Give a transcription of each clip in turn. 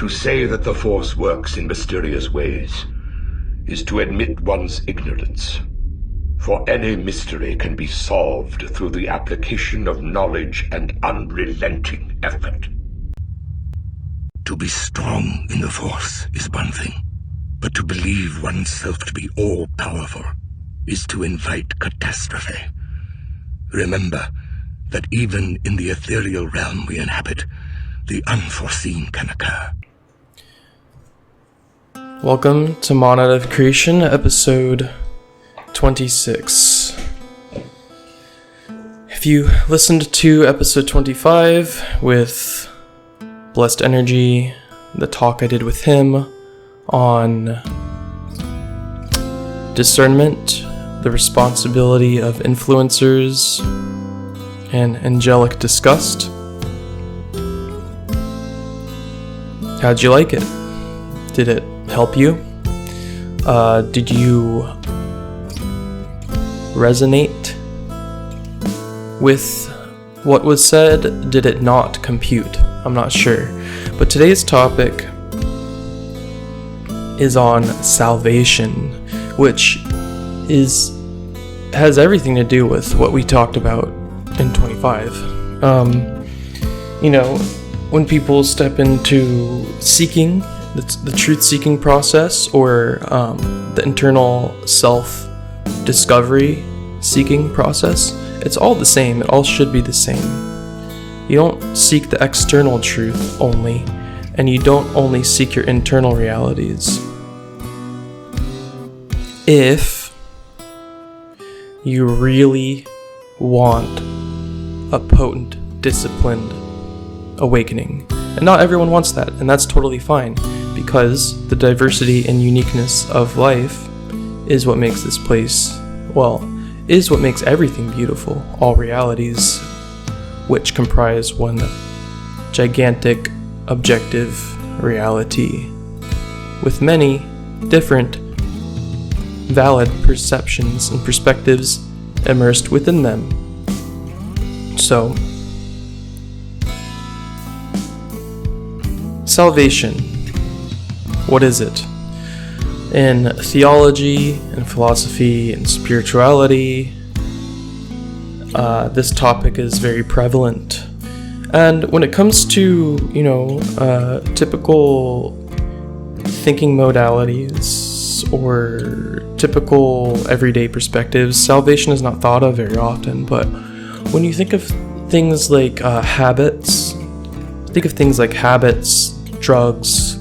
To say that the Force works in mysterious ways is to admit one's ignorance. For any mystery can be solved through the application of knowledge and unrelenting effort. To be strong in the Force is one thing, but to believe oneself to be all-powerful is to invite catastrophe. Remember that even in the ethereal realm we inhabit, the unforeseen can occur. Welcome to Monad of Creation, episode 26. If you listened to episode 25 with Blessed Energy, the talk I did with him on discernment, the responsibility of influencers, and angelic disgust, how'd you like it? Did it help you? Did you resonate with what was said? Did it not compute? I'm not sure. But today's topic is on salvation, which has everything to do with what we talked about in 25. When people step into seeking, the truth-seeking process, or the internal self-discovery seeking process, it's all the same. It all should be the same. You don't seek the external truth only, and you don't only seek your internal realities. If you really want a potent, disciplined awakening. And not everyone wants that, and that's totally fine, because the diversity and uniqueness of life is what makes this place, is what makes everything beautiful, all realities, which comprise one gigantic, objective reality, with many different, valid perceptions and perspectives immersed within them. So, salvation. What is it? In theology and philosophy and spirituality, this topic is very prevalent. And when it comes to, typical thinking modalities or typical everyday perspectives, salvation is not thought of very often. But when you think of things like habits, drugs,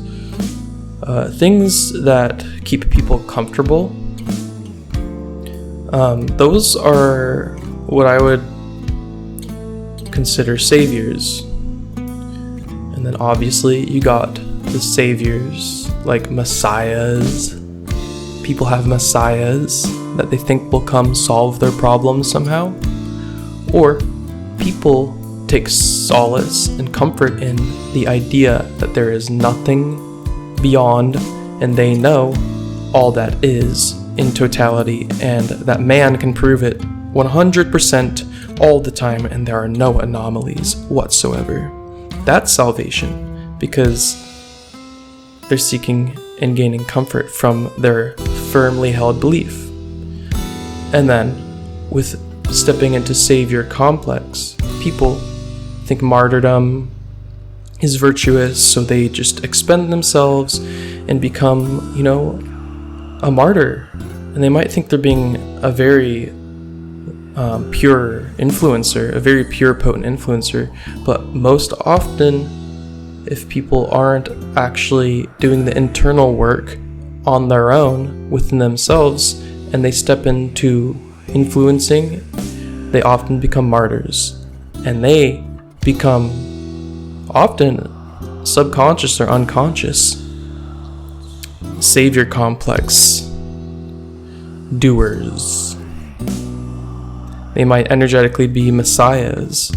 things that keep people comfortable, those are what I would consider saviors. And then obviously you got the saviors like messiahs. People have messiahs that they think will come solve their problems somehow. Or people take solace and comfort in the idea that there is nothing beyond, and they know all that is in totality, and that man can prove it 100% all the time, and there are no anomalies whatsoever. That's salvation, because they're seeking and gaining comfort from their firmly held belief. And then, with stepping into savior complex, people think martyrdom is virtuous, so they just expend themselves and become, a martyr. And they might think they're being a very pure influencer, a very pure, potent influencer. But most often, if people aren't actually doing the internal work on their own within themselves, and they step into influencing, they often become martyrs. And they become often subconscious or unconscious savior complex doers. They might energetically be messiahs,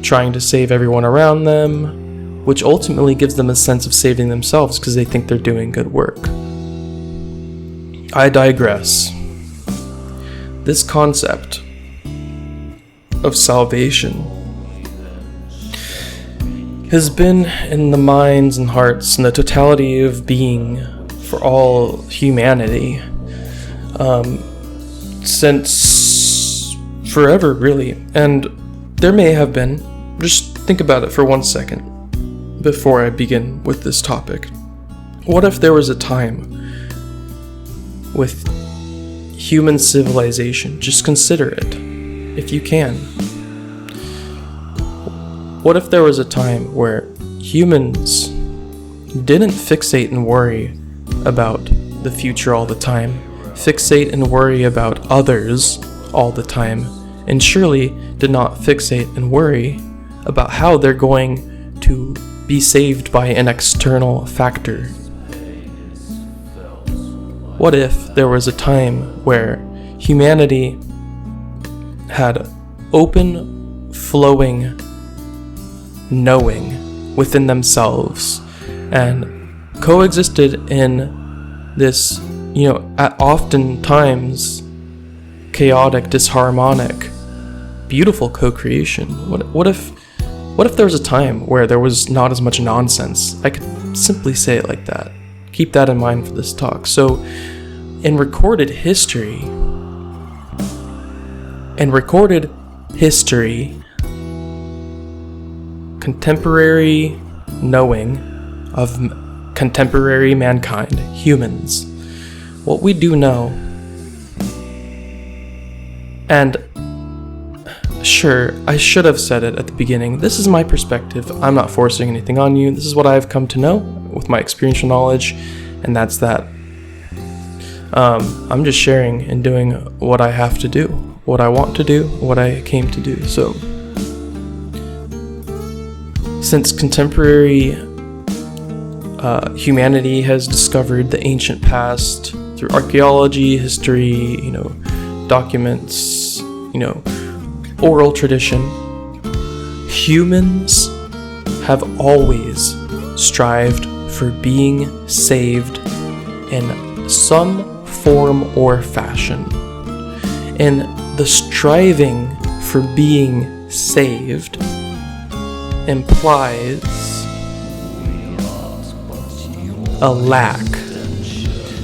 trying to save everyone around them, which ultimately gives them a sense of saving themselves because they think they're doing good work. I digress. This concept of salvation has been in the minds and hearts and the totality of being for all humanity since forever, really. And there may have been, just think about it for 1 second before I begin with this topic. What if there was a time with human civilization? Just consider it, if you can. What if there was a time where humans didn't fixate and worry about the future all the time, fixate and worry about others all the time, and surely did not fixate and worry about how they're going to be saved by an external factor? What if there was a time where humanity had open, flowing knowing within themselves and coexisted in this, at oftentimes chaotic, disharmonic, beautiful co-creation? What if there was a time where there was not as much nonsense? I could simply say it like that. Keep that in mind for this talk. So, in recorded history, contemporary knowing of contemporary mankind, humans, what we do know, and sure, I should have said it at the beginning, this is my perspective, I'm not forcing anything on you, this is what I've come to know with my experiential knowledge, and that's that. I'm just sharing and doing what I have to do, what I want to do, what I came to do. So, since contemporary humanity has discovered the ancient past through archaeology, history, documents, oral tradition, humans have always strived for being saved in some form or fashion. And the striving for being saved implies a lack.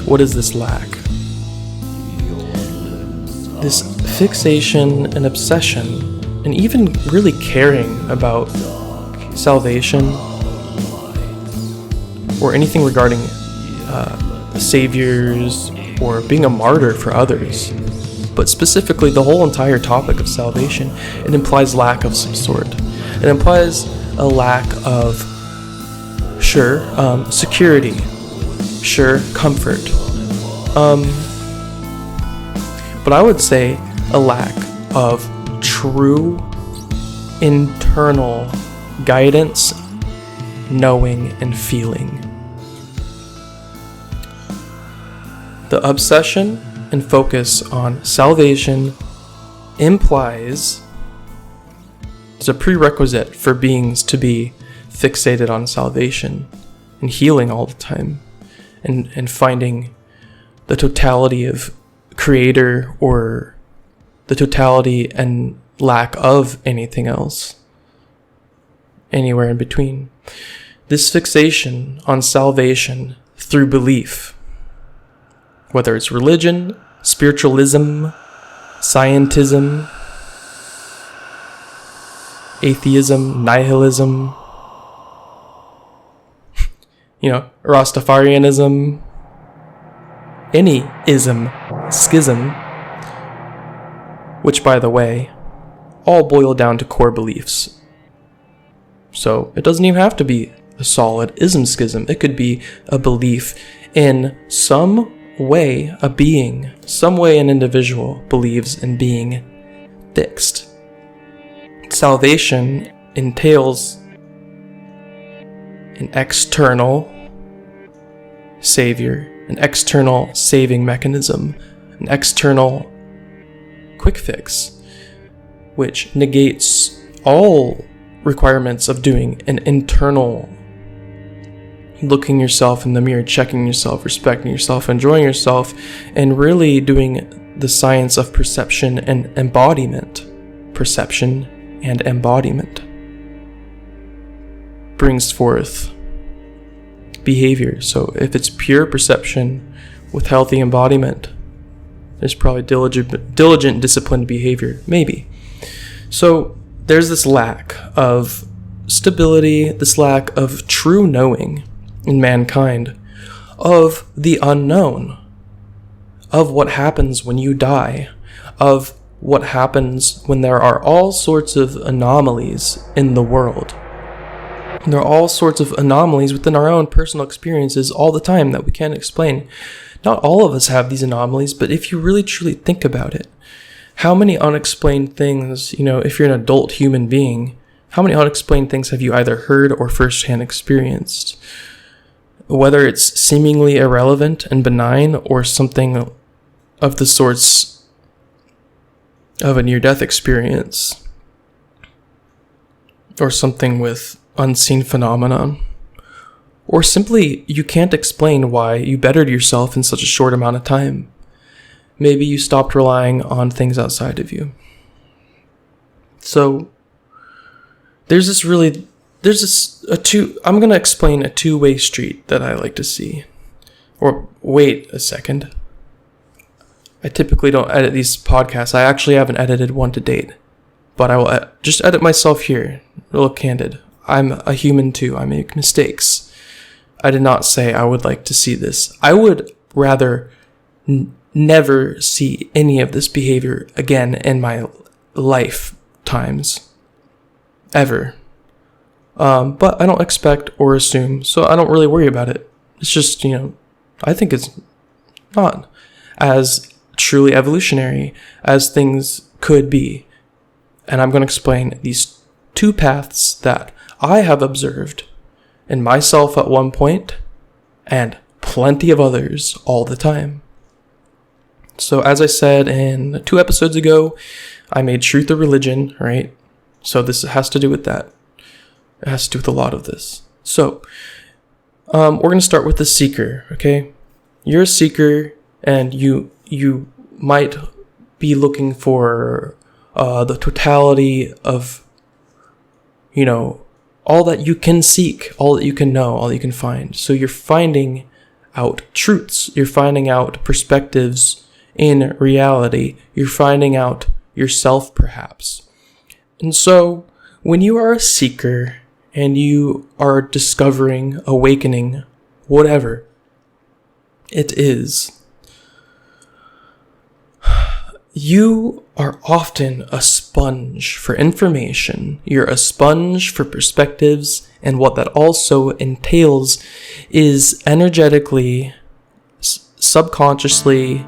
What is this lack? This fixation and obsession, and even really caring about salvation or anything regarding saviors or being a martyr for others, but specifically the whole entire topic of salvation, it implies lack of some sort. It implies a lack of, security, comfort, but I would say a lack of true internal guidance, knowing, and feeling. The obsession and focus on salvation implies it's a prerequisite for beings to be fixated on salvation and healing all the time and finding the totality of creator or the totality and lack of anything else anywhere in between. This fixation on salvation through belief, whether it's religion, spiritualism, scientism, atheism, nihilism, Rastafarianism, any ism, schism, which, by the way, all boil down to core beliefs. So it doesn't even have to be a solid ism schism. It could be a belief in some way a being, some way an individual believes in being fixed. Salvation entails an external savior, an external saving mechanism, an external quick fix, which negates all requirements of doing an internal looking yourself in the mirror, checking yourself, respecting yourself, enjoying yourself, and really doing the science of perception and embodiment. Perception and embodiment. brings forth behavior. So if it's pure perception with healthy embodiment, there's probably diligent, disciplined behavior, maybe. So there's this lack of stability, this lack of true knowing in mankind of the unknown, of what happens when you die, of what happens when there are all sorts of anomalies in the world. There are all sorts of anomalies within our own personal experiences all the time that we can't explain. Not all of us have these anomalies, but if you really truly think about it, how many unexplained things, if you're an adult human being, how many unexplained things have you either heard or firsthand experienced? Whether it's seemingly irrelevant and benign or something of the sorts of a near-death experience, or something with unseen phenomenon, or simply you can't explain why you bettered yourself in such a short amount of time. Maybe you stopped relying on things outside of you. So I'm going to explain a two-way street that I like to see. Or wait a second. I typically don't edit these podcasts. I actually haven't edited one to date. But I will just edit myself here. Real candid. I'm a human too. I make mistakes. I did not say I would like to see this. I would rather never see any of this behavior again in my lifetimes. Ever. But I don't expect or assume, so I don't really worry about it. It's just, I think it's not as truly evolutionary as things could be. And I'm going to explain these two paths that I have observed in myself at one point and plenty of others all the time. So as I said in 2 episodes ago, I made truth a religion, right? So this has to do with that. It has to do with a lot of this. So we're going to start with the seeker, okay? You're a seeker and you might be looking for the totality of, all that you can seek, all that you can know, all that you can find. So you're finding out truths. You're finding out perspectives in reality. You're finding out yourself, perhaps. And so when you are a seeker and you are discovering, awakening, whatever it is, you are often a sponge for information. You're a sponge for perspectives, and what that also entails is energetically, subconsciously,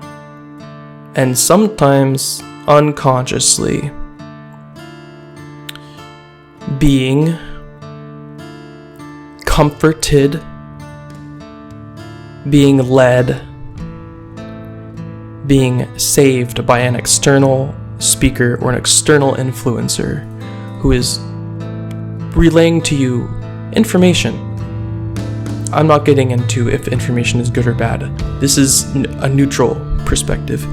and sometimes unconsciously being comforted, being led, being saved by an external speaker or an external influencer who is relaying to you information. I'm not getting into if information is good or bad. This is a neutral perspective.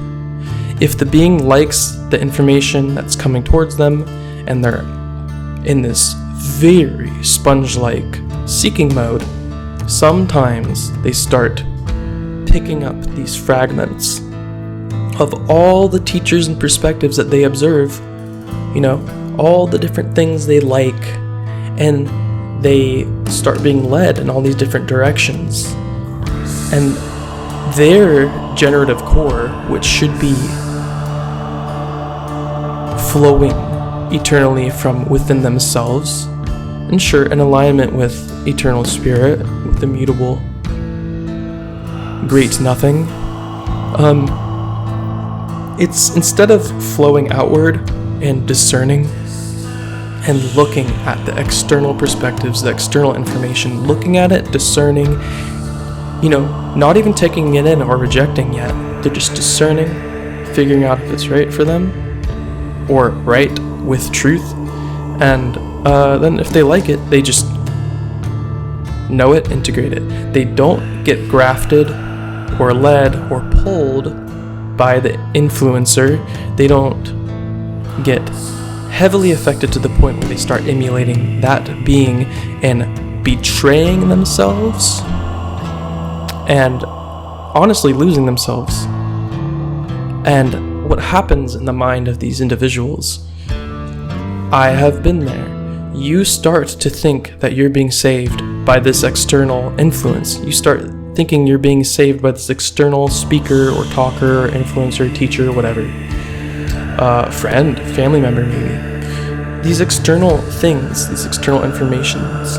If the being likes the information that's coming towards them and they're in this very sponge-like seeking mode, sometimes they start picking up these fragments of all the teachers and perspectives that they observe, all the different things they like, and they start being led in all these different directions. And their generative core, which should be flowing eternally from within themselves, and sure, in alignment with eternal spirit, with immutable great nothing, it's instead of flowing outward and discerning and looking at the external perspectives, the external information, looking at it, discerning, not even taking it in or rejecting yet. They're just discerning, figuring out if it's right for them or right with truth. And then if they like it, they just know it, integrate it. They don't get grafted or led or pulled by the influencer. They don't get heavily affected to the point where they start emulating that being and betraying themselves and honestly losing themselves. And what happens in the mind of these individuals, I have been there. You start to think that you're being saved by this external influence. You start thinking you're being saved by this external speaker or talker or influencer, teacher, whatever. Friend, family member maybe. These external things, these external informations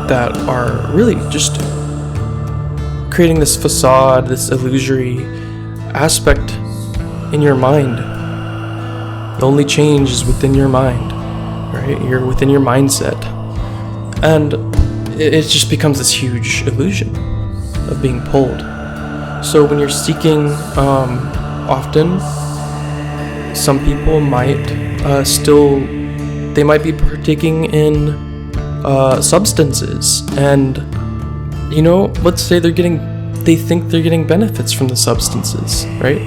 that are really just creating this facade, this illusory aspect in your mind. The only change is within your mind, right? You're within your mindset. And it just becomes this huge illusion of being pulled. So when you're seeking, often, some people might they might be partaking in substances. And, let's say they think they're getting benefits from the substances, right?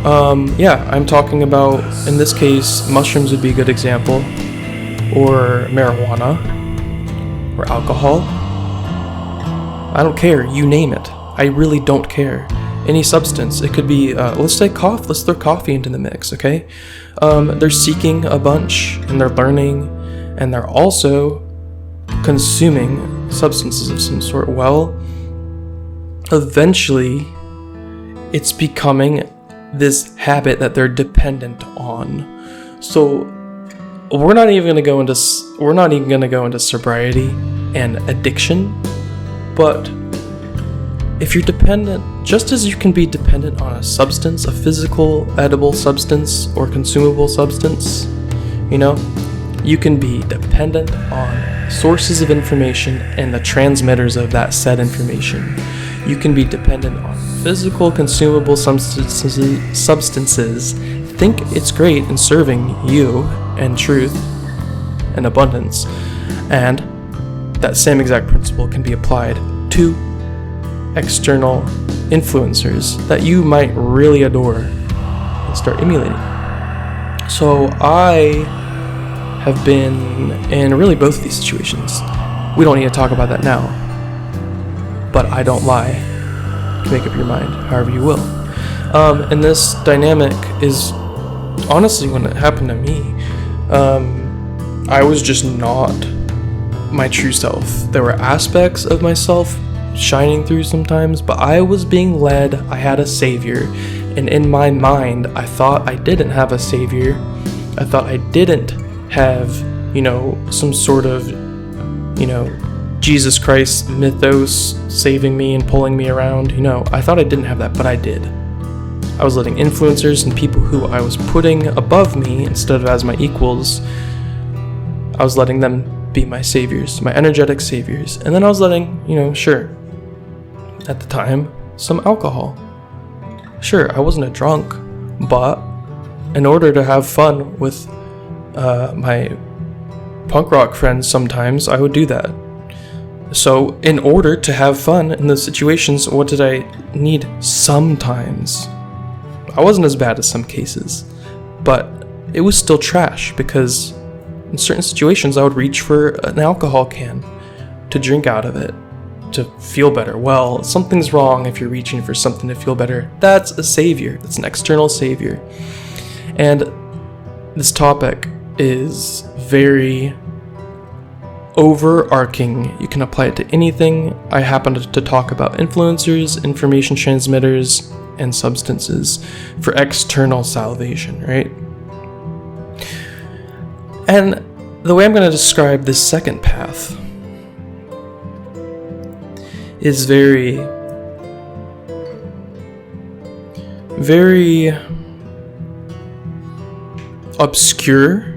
I'm talking about, in this case, mushrooms would be a good example, or marijuana, or alcohol. I don't care, you name it. I really don't care. Any substance. It could be, let's throw coffee into the mix, okay? They're seeking a bunch, and they're learning, and they're also consuming substances of some sort. Well, eventually, it's becoming this habit that they're dependent on. So we're not even going to go into sobriety and addiction, but if you're dependent, just as you can be dependent on a substance, a physical edible substance or consumable substance, you can be dependent on sources of information and the transmitters of that said information. You can be dependent on physical consumable substances, think it's great in serving you and truth and abundance, and that same exact principle can be applied to external influencers that you might really adore and start emulating. So I have been in really both of these situations. We don't need to talk about that now, but I don't lie. You can make up your mind however you will. And this dynamic is honestly, when it happened to me, I was just not my true self. There were aspects of myself shining through sometimes, but I was being led. I had a savior, and in my mind I thought I didn't have a savior. I thought I didn't have some sort of Jesus Christ mythos saving me and pulling me around. I thought I didn't have that, but I did. I was letting influencers and people who I was putting above me instead of as my equals, I was letting them be my saviors, my energetic saviors. And then I was letting, sure, at the time, some alcohol. Sure, I wasn't a drunk, but in order to have fun with my punk rock friends sometimes, I would do that. So in order to have fun in those situations, what did I need? Sometimes. I wasn't as bad as some cases, but it was still trash because in certain situations I would reach for an alcohol can to drink out of it, to feel better. Well, something's wrong if you're reaching for something to feel better. That's a savior. That's an external savior. And this topic is very overarching. You can apply it to anything. I happen to talk about influencers, information transmitters, and substances for external salvation, right? And the way I'm going to describe this second path is very, very obscure,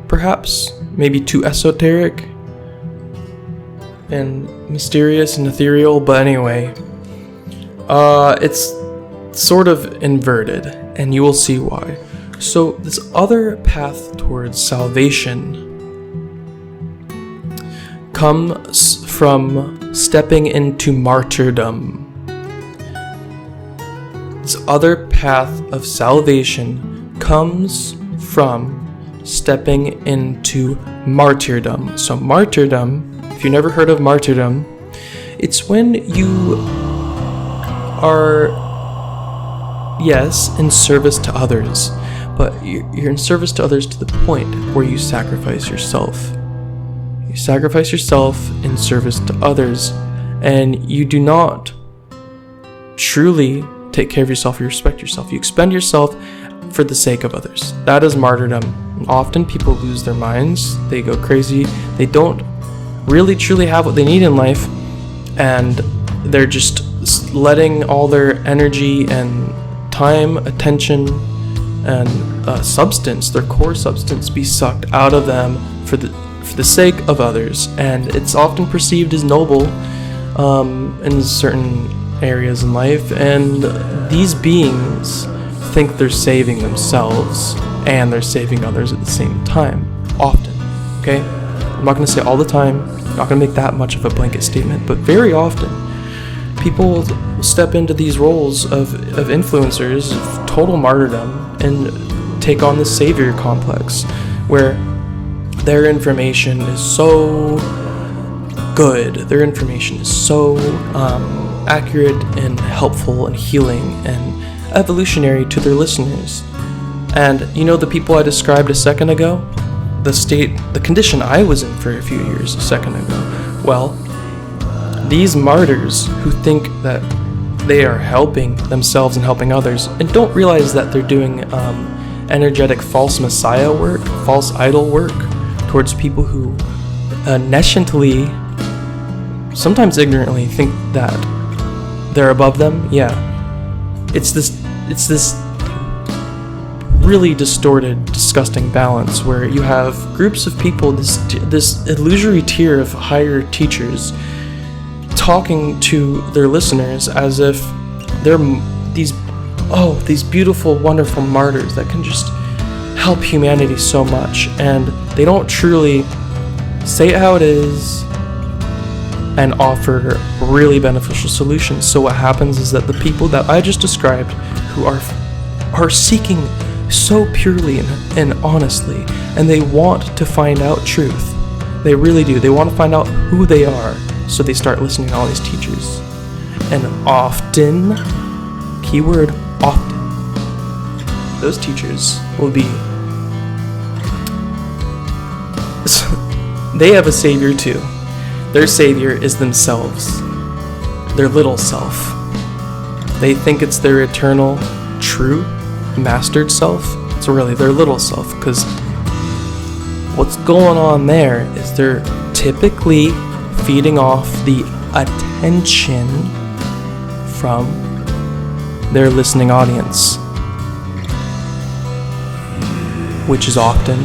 perhaps, maybe too esoteric and mysterious and ethereal, but anyway, it's sort of inverted, and you will see why. So this other path towards salvation comes from stepping into martyrdom. This other path of salvation comes from stepping into martyrdom. So martyrdom, if you've never heard of martyrdom, it's when you are, yes, in service to others, but you're in service to others to the point where you sacrifice yourself. You sacrifice yourself in service to others, and you do not truly take care of yourself or respect yourself. You expend yourself for the sake of others. That is martyrdom. And often people lose their minds, they go crazy, they don't really truly have what they need in life, and they're just letting all their energy and time, attention, and substance, their core substance, be sucked out of them for the sake of others. And it's often perceived as noble in certain areas in life, and these beings think they're saving themselves and they're saving others at the same time, often. Okay, I'm not going to say all the time, I'm not going to make that much of a blanket statement, but very often people step into these roles of influencers, of total martyrdom, and take on the savior complex, where their information is so good, their information is so accurate and helpful and healing and evolutionary to their listeners. And you know the people I described a second ago? The condition I was in for a few years a second ago. Well, these martyrs who think that they are helping themselves and helping others and don't realize that they're doing energetic false messiah work, false idol work towards people who nesciently, sometimes ignorantly, think that they're above them. Yeah, it's this really distorted, disgusting balance where you have groups of people, this illusory tier of higher teachers, talking to their listeners as if they're these beautiful, wonderful martyrs that can just help humanity so much, and they don't truly say it how it is and offer really beneficial solutions. So what happens is that the people that I just described, who are seeking so purely and honestly, and they want to find out truth, they really do, they want to find out who they are, so they start listening to all these teachers. And often, keyword often, those teachers will be, they have a savior too. Their savior is themselves, their little self. They think it's their eternal, true, mastered self. It's really their little self, because what's going on there is they're typically feeding off the attention from their listening audience, which is often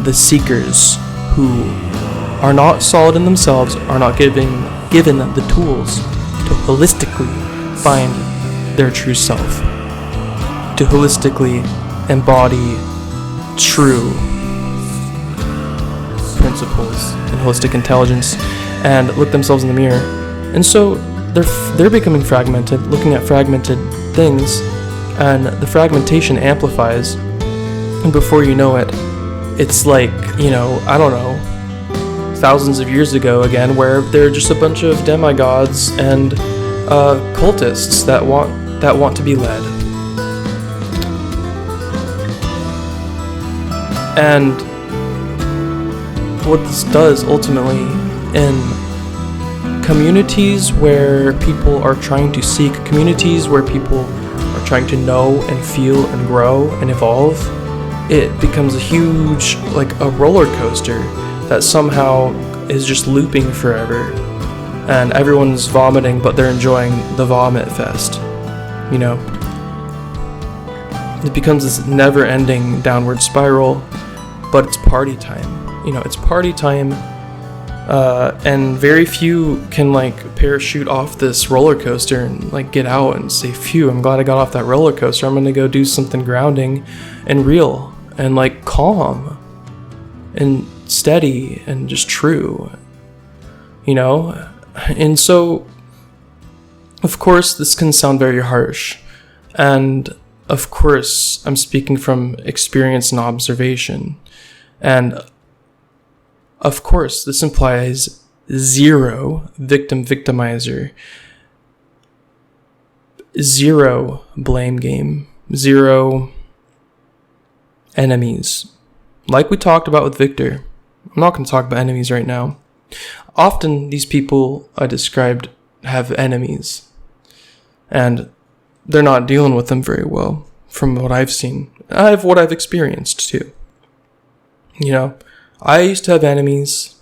the seekers who are not solid in themselves, are not given the tools to holistically find their true self, to holistically embody true principles and holistic intelligence and look themselves in the mirror. And so they're becoming fragmented, looking at fragmented things, and the fragmentation amplifies, and before you know it, it's like, I don't know, thousands of years ago again, where they're just a bunch of demigods and cultists that want to be led. And what this does ultimately in communities where people are trying to seek, communities where people are trying to know and feel and grow and evolve, it becomes a huge, like a roller coaster that somehow is just looping forever, and everyone's vomiting, but they're enjoying the vomit fest. It becomes this never-ending downward spiral, but it's party time. It's party time, and very few can parachute off this roller coaster and get out and say, phew, I'm glad I got off that roller coaster. I'm gonna go do something grounding and real and calm and steady and just true, and so of course this can sound very harsh, and of course, I'm speaking from experience and observation. And of course, this implies zero victim-victimizer, zero blame game, zero enemies. Like we talked about with Victor, I'm not going to talk about enemies right now. Often these people I described have enemies, and they're not dealing with them very well from what I've seen. What I've experienced too. You know, I used to have enemies,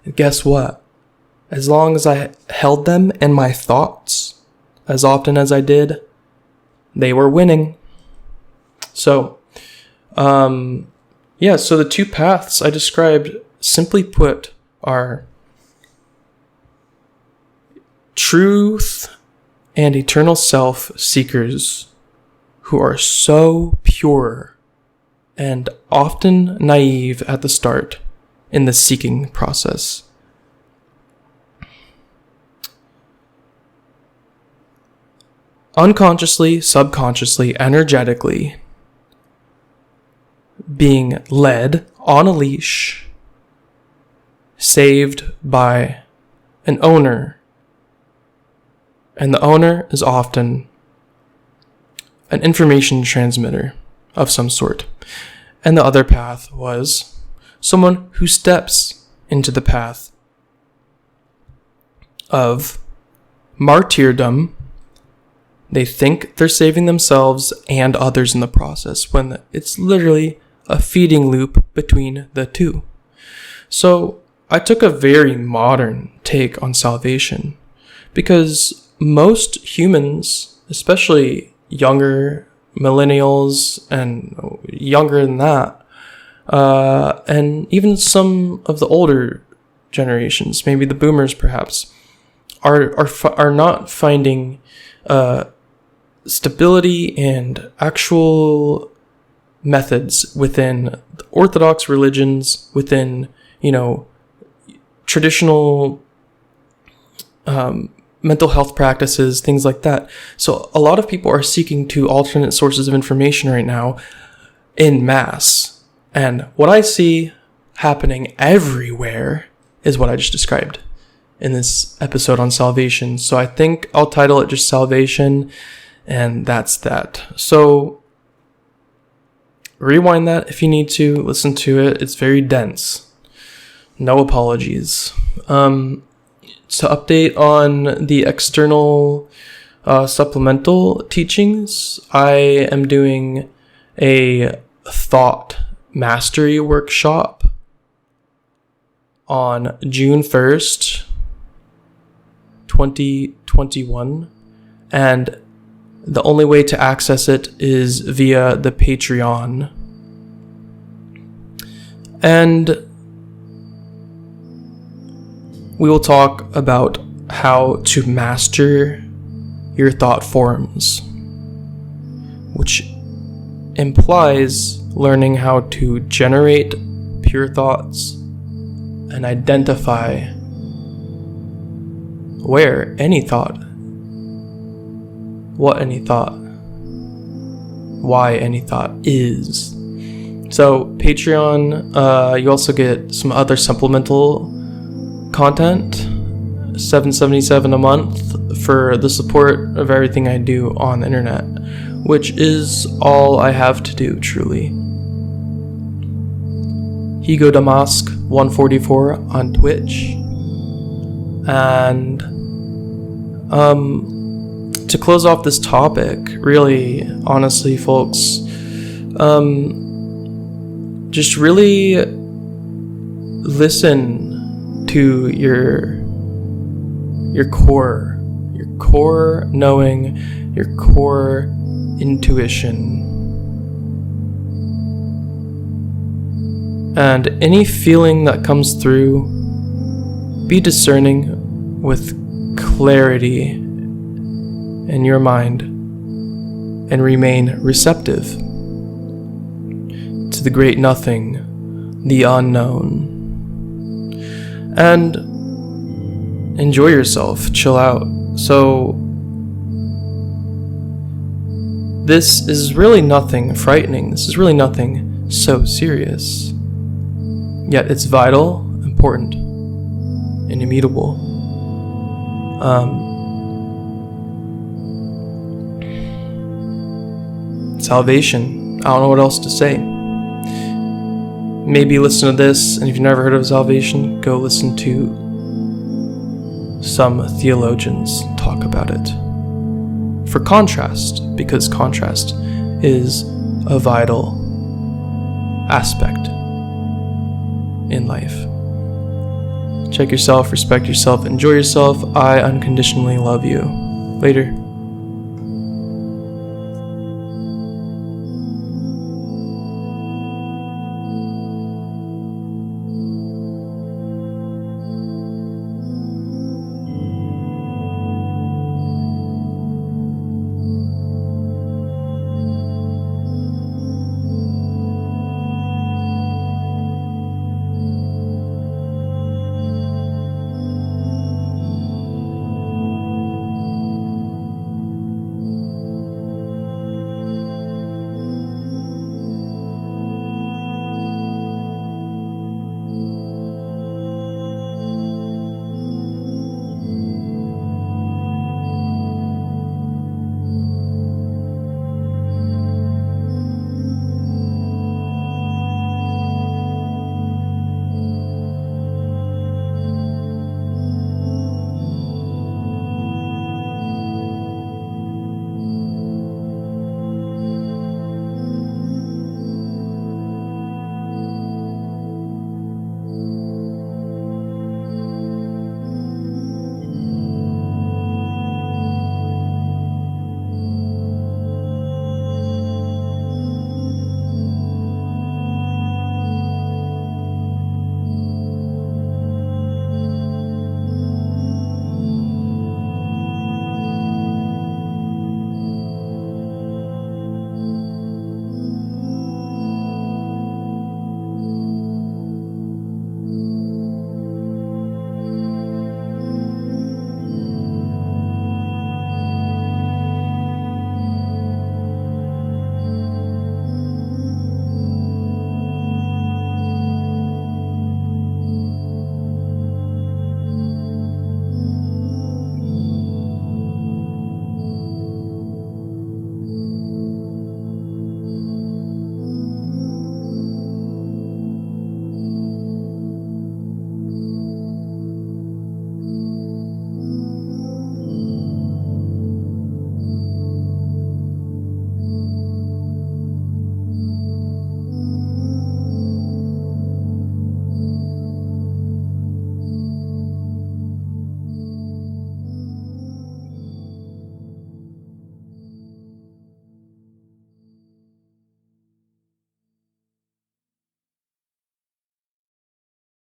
and guess what? As long as I held them in my thoughts as often as I did, they were winning. So, so the two paths I described, simply put, are truth and eternal self seekers who are so pure and often naive at the start in the seeking process. Unconsciously, subconsciously, energetically being led on a leash, saved by an owner. And the owner is often an information transmitter of some sort. And the other path was someone who steps into the path of martyrdom. They think they're saving themselves and others in the process, when it's literally a feeding loop between the two. So I took a very modern take on salvation, because most humans, especially younger millennials and younger than that, and even some of the older generations, maybe the boomers perhaps, are not finding stability and actual methods within the orthodox religions, within, traditional mental health practices, things like that. So a lot of people are seeking to alternate sources of information right now in mass. And what I see happening everywhere is what I just described in this episode on salvation. So I think I'll title it just Salvation, and that's that. So rewind that if you need to, listen to it. It's very dense. No apologies. To update on the external supplemental teachings, I am doing a thought mastery workshop on June 1st, 2021, and the only way to access it is via the Patreon. And we will talk about how to master your thought forms, which implies learning how to generate pure thoughts and identify where any thought, what any thought, why any thought is. So Patreon, you also get some other supplemental content, $7.77 a month for the support of everything I do on the internet, which is all I have to do, truly. Higo Damask 144 on Twitch. And to close off this topic, really, honestly, folks, just really listen to your core knowing, your core intuition. And any feeling that comes through, be discerning with clarity in your mind and remain receptive to the great nothing, the unknown. And enjoy yourself, chill out. So this is really nothing frightening. This is really nothing so serious. Yet it's vital, important, and immutable. Salvation. I don't know what else to say. Maybe listen to this, and if you've never heard of salvation, go listen to some theologians talk about it. For contrast, because contrast is a vital aspect in life. Check yourself, respect yourself, enjoy yourself. I unconditionally love you. Later.